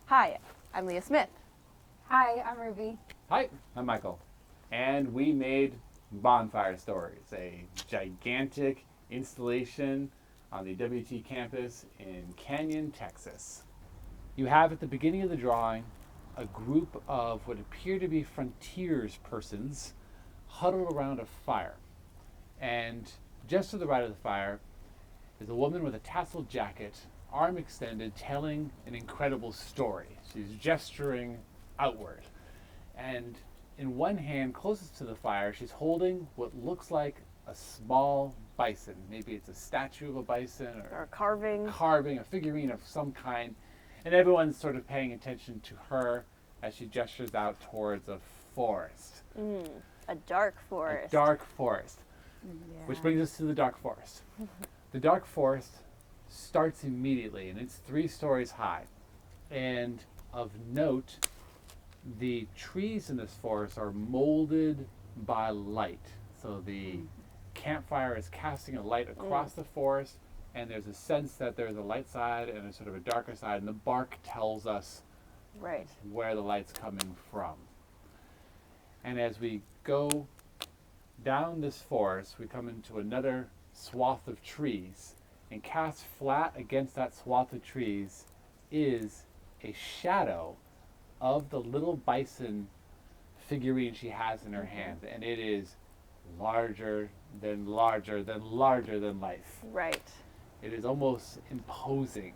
Hi, I'm Leah Smith. Hi, I'm Ruby. Hi, I'm Michael. And we made Bonfire Stories, a gigantic installation on the WT campus in Canyon, Texas. You have at the beginning of the drawing a group of what appear to be frontiers persons huddled around a fire. And just to the right of the fire is a woman with a tasseled jacket, arm extended, telling an incredible story. She's gesturing outward. And in one hand, closest to the fire, she's holding what looks like a small bison. Maybe it's a statue of a bison Or a carving. a figurine of some kind. And everyone's sort of paying attention to her as she gestures out towards a forest. A dark forest. A dark forest. Yeah. Which brings us to the dark forest. The dark forest starts immediately, and it's 3 stories high. And of note, the trees in this forest are molded by light. So the campfire is casting a light across the forest, and there's a sense that there's a light side and a sort of a darker side, and the bark tells us Right. where the light's coming from. And as we go down this forest, we come into another swath of trees, and cast flat against that swath of trees is a shadow of the little bison figurine she has in her hand, and it is larger than larger than larger than life. Right. It is almost imposing.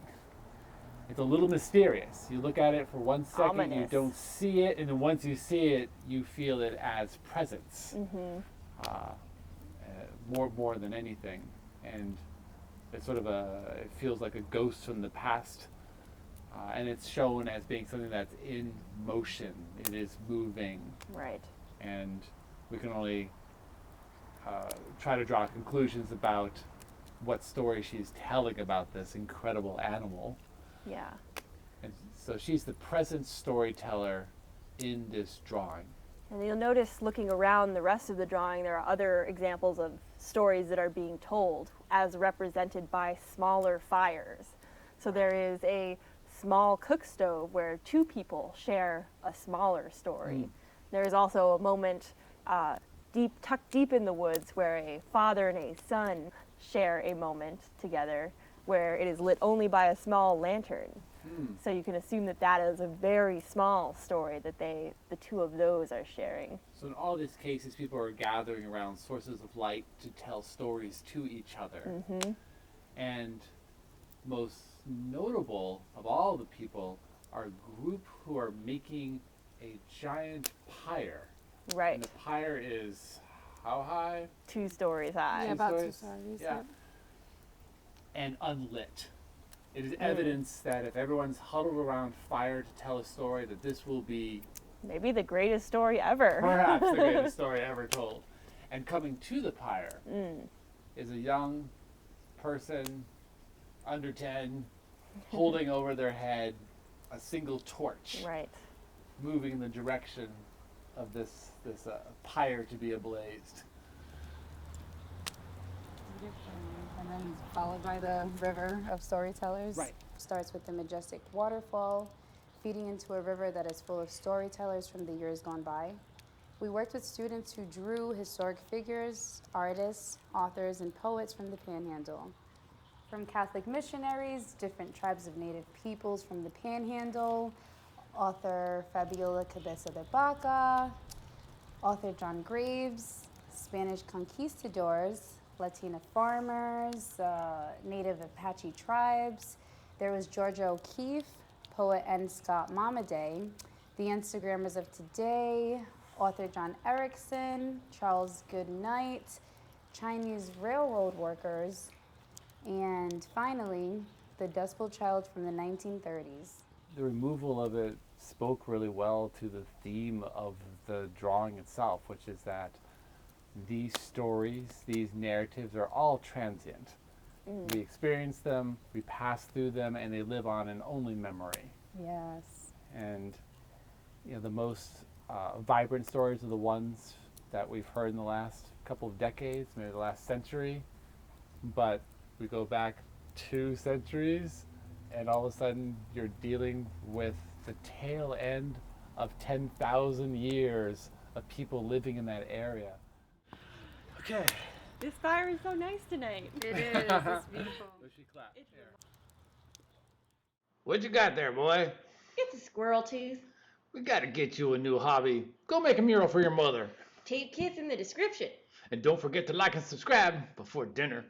It's a little mysterious. You look at it for 1 second, you Ominous. don't see it, and then once you see it, you feel it as presence. More than anything. And it's sort of it feels like a ghost from the past. And it's shown as being something that's in motion. It is moving. Right. And we can only try to draw conclusions about what story she's telling about this incredible animal. Yeah. And so she's the present storyteller in this drawing. And you'll notice looking around the rest of the drawing, there are other examples of stories that are being told as represented by smaller fires. So there is a small cook stove where 2 people share a smaller story. There is also a moment tucked deep in the woods where a father and a son share a moment together where it is lit only by a small lantern. So you can assume that that is a very small story that the 2 of those are sharing. So in all these cases, people are gathering around sources of light to tell stories to each other. And most notable of all the people are a group who are making a giant pyre. Right. And the pyre is how high? 2 stories high. Yeah, about 2 stories? stories. Yeah. And unlit. It is evidence that if everyone's huddled around fire to tell a story, that this will be Maybe the greatest story ever. perhaps the greatest story ever told. And coming to the pyre is a young person, under 10, holding over their head a single torch, Right. moving in the direction of this pyre to be ablazed. And then followed by the river of storytellers. Right. Starts with the majestic waterfall, feeding into a river that is full of storytellers from the years gone by. We worked with students who drew historic figures, artists, authors, and poets from the Panhandle. From Catholic missionaries, different tribes of native peoples from the Panhandle, author Fabiola Cabeza de Vaca, author John Graves, Spanish conquistadors, Latina farmers, native Apache tribes. There was Georgia O'Keeffe, poet N. Scott Momaday, the Instagrammers of today, author John Erickson, Charles Goodnight, Chinese railroad workers, and finally, the Dust Bowl Child from the 1930s. The removal of it spoke really well to the theme of the drawing itself, which is that these stories, these narratives are all transient. We experience them, we pass through them, and they live on in only memory. Yes. And the most vibrant stories are the ones that we've heard in the last couple of decades, maybe the last century. But we go back 2 centuries, and all of a sudden you're dealing with the tail end of 10,000 years of people living in that area. Okay. This fire is so nice tonight. It is. It's beautiful. She clap. Here. What you got there, boy? It's a squirrel tooth. We gotta get you a new hobby. Go make a mural for your mother. Tape kits in the description. And don't forget to like and subscribe before dinner.